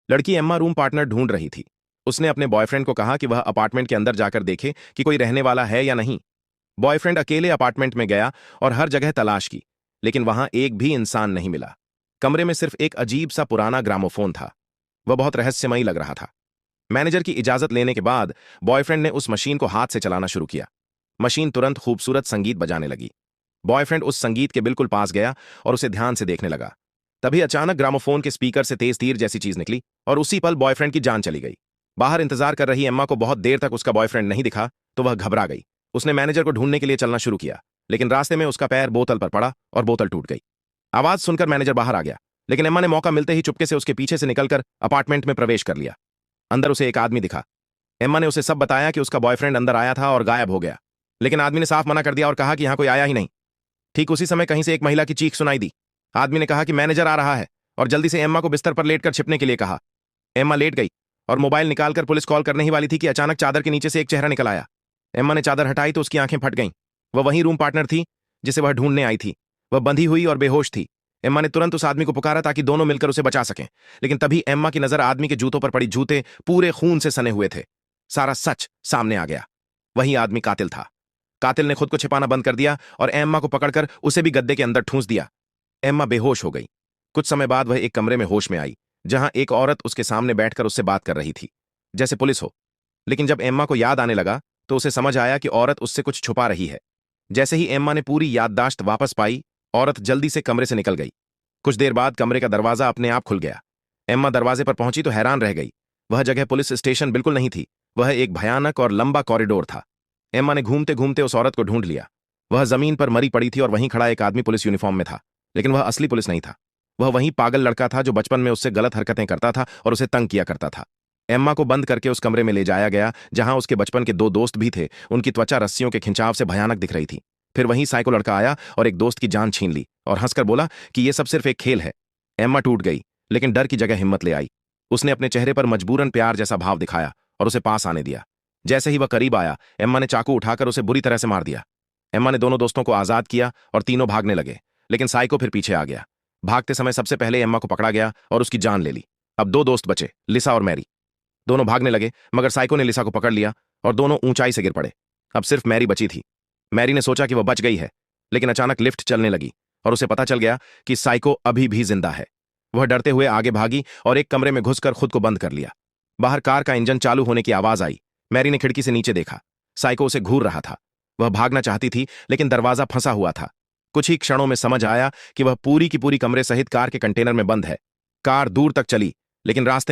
लड़की Emma room partner ढूंढ रही थी। उसने अपने बॉयफ्रेंड को कहा कि वह अपार्टमेंट के अंदर जाकर देखे कि कोई रहने वाला है या नहीं। बॉयफ्रेंड अकेले अपार्टमेंट में गया और हर जगह तलाश की, लेकिन वहां एक भी इंसान नहीं मिला। कमरे में सिर्फ एक अजीब सा पुराना ग्रामोफोन था। वह बहुत रहस्यमयी लग रहा था। मैनेजर की इजाजत लेने के बाद बॉयफ्रेंड ने उस मशीन को हाथ से चलाना शुरू किया। मशीन तुरंत खूबसूरत संगीत बजाने लगी। बॉयफ्रेंड उस संगीत के बिल्कुल पास गया और उसे ध्यान से देखने लगा। तभी अचानक ग्रामोफोन के स्पीकर से तेज तीर जैसी चीज निकली और उसी पल बॉयफ्रेंड की जान चली गई। बाहर इंतजार कर रही एम्मा को बहुत देर तक उसका बॉयफ्रेंड नहीं दिखा तो वह घबरा गई। उसने मैनेजर को ढूंढने के लिए चलना शुरू किया, लेकिन रास्ते में उसका पैर बोतल पर पड़ा और बोतल टूट गई। आवाज सुनकर मैनेजर बाहर आ गया, लेकिन एम्मा ने मौका मिलते ही चुपके से उसके पीछे से निकलकर अपार्टमेंट में प्रवेश कर लिया। अंदर उसे एक आदमी दिखा। एम्मा ने उसे सब बताया कि उसका बॉयफ्रेंड अंदर आया था और गायब हो गया, लेकिन आदमी ने साफ मना कर दिया और कहा कि यहां कोई आया ही नहीं। ठीक उसी समय कहीं से एक महिला की चीख सुनाई दी। आदमी ने कहा कि मैनेजर आ रहा है और जल्दी से एम्मा को बिस्तर पर लेटकर छिपने के लिए कहा। एम्मा लेट गई और मोबाइल निकालकर पुलिस कॉल करने ही वाली थी कि अचानक चादर के नीचे से एक चेहरा निकल आया। एम्मा ने चादर हटाई तो उसकी आंखें फट गईं। वह वही रूम पार्टनर थी जिसे वह ढूंढने आई थी। वह बंधी हुई और बेहोश थी। एम्मा ने तुरंत उस आदमी को पुकारा ताकि दोनों मिलकर उसे बचा सकें, लेकिन तभी एम्मा की नजर आदमी के जूतों पर पड़ी। जूते पूरे खून से सने हुए थे। सारा सच सामने आ गया। वही आदमी कातिल था। कातिल ने खुद को छिपाना बंद कर दिया और एम्मा को पकड़कर उसे भी गद्दे के अंदर ठूंस दिया। एम्मा बेहोश हो गई। कुछ समय बाद वह एक कमरे में होश में आई, जहां एक औरत उसके सामने बैठकर उससे बात कर रही थी, जैसे पुलिस हो। लेकिन जब एम्मा को याद आने लगा तो उसे समझ आया कि औरत उससे कुछ छुपा रही है। जैसे ही एम्मा ने पूरी याददाश्त वापस पाई, औरत जल्दी से कमरे से निकल गई। कुछ देर बाद कमरे का दरवाजा अपने आप खुल गया। एम्मा दरवाजे पर पहुंची तो हैरान रह गई। वह जगह पुलिस स्टेशन बिल्कुल नहीं थी। वह एक भयानक और लंबा कॉरिडोर था। एम्मा ने घूमते घूमते उस औरत को ढूंढ लिया। वह जमीन पर मरी पड़ी थी और वहीं खड़ा एक आदमी पुलिस यूनिफॉर्म में था, लेकिन वह असली पुलिस नहीं था। वह वही पागल लड़का था जो बचपन में उससे गलत हरकतें करता था और उसे तंग किया करता था। एम्मा को बंद करके उस कमरे में ले जाया गया जहां उसके बचपन के दो दोस्त भी थे। उनकी त्वचा रस्सियों के खिंचाव से भयानक दिख रही थी। फिर वहीं साइको लड़का आया और एक दोस्त की जान छीन ली और हंसकर बोला कि यह सब सिर्फ एक खेल है। एम्मा टूट गई, लेकिन डर की जगह हिम्मत ले आई। उसने अपने चेहरे पर मजबूरन प्यार जैसा भाव दिखाया और उसे पास आने दिया। जैसे ही वह करीब आया, एम्मा ने चाकू उठाकर उसे बुरी तरह से मार दिया। एम्मा ने दोनों दोस्तों को आजाद किया और तीनों भागने लगे, लेकिन साइको फिर पीछे आ गया। भागते समय सबसे पहले एम्मा को पकड़ा गया और उसकी जान ले ली। अब दो दोस्त बचे, लिसा और मैरी। दोनों भागने लगे, मगर साइको ने लिसा को पकड़ लिया और दोनों ऊंचाई से गिर पड़े। अब सिर्फ मैरी बची थी। मैरी ने सोचा कि वह बच गई है, लेकिन अचानक लिफ्ट चलने लगी और उसे पता चल गया कि साइको अभी भी जिंदा है। वह डरते हुए आगे भागी और एक कमरे में घुसकर खुद को बंद कर लिया। बाहर कार का इंजन चालू होने की आवाज आई। मैरी ने खिड़की से नीचे देखा। साइको उसे घूर रहा था। वह भागना चाहती थी, लेकिन दरवाजा फंसा हुआ था। कुछ ही क्षणों में समझ आया कि वह पूरी की पूरी कमरे सहित कार के कंटेनर में बंद है। कार दूर तक चली, लेकिन रास्ते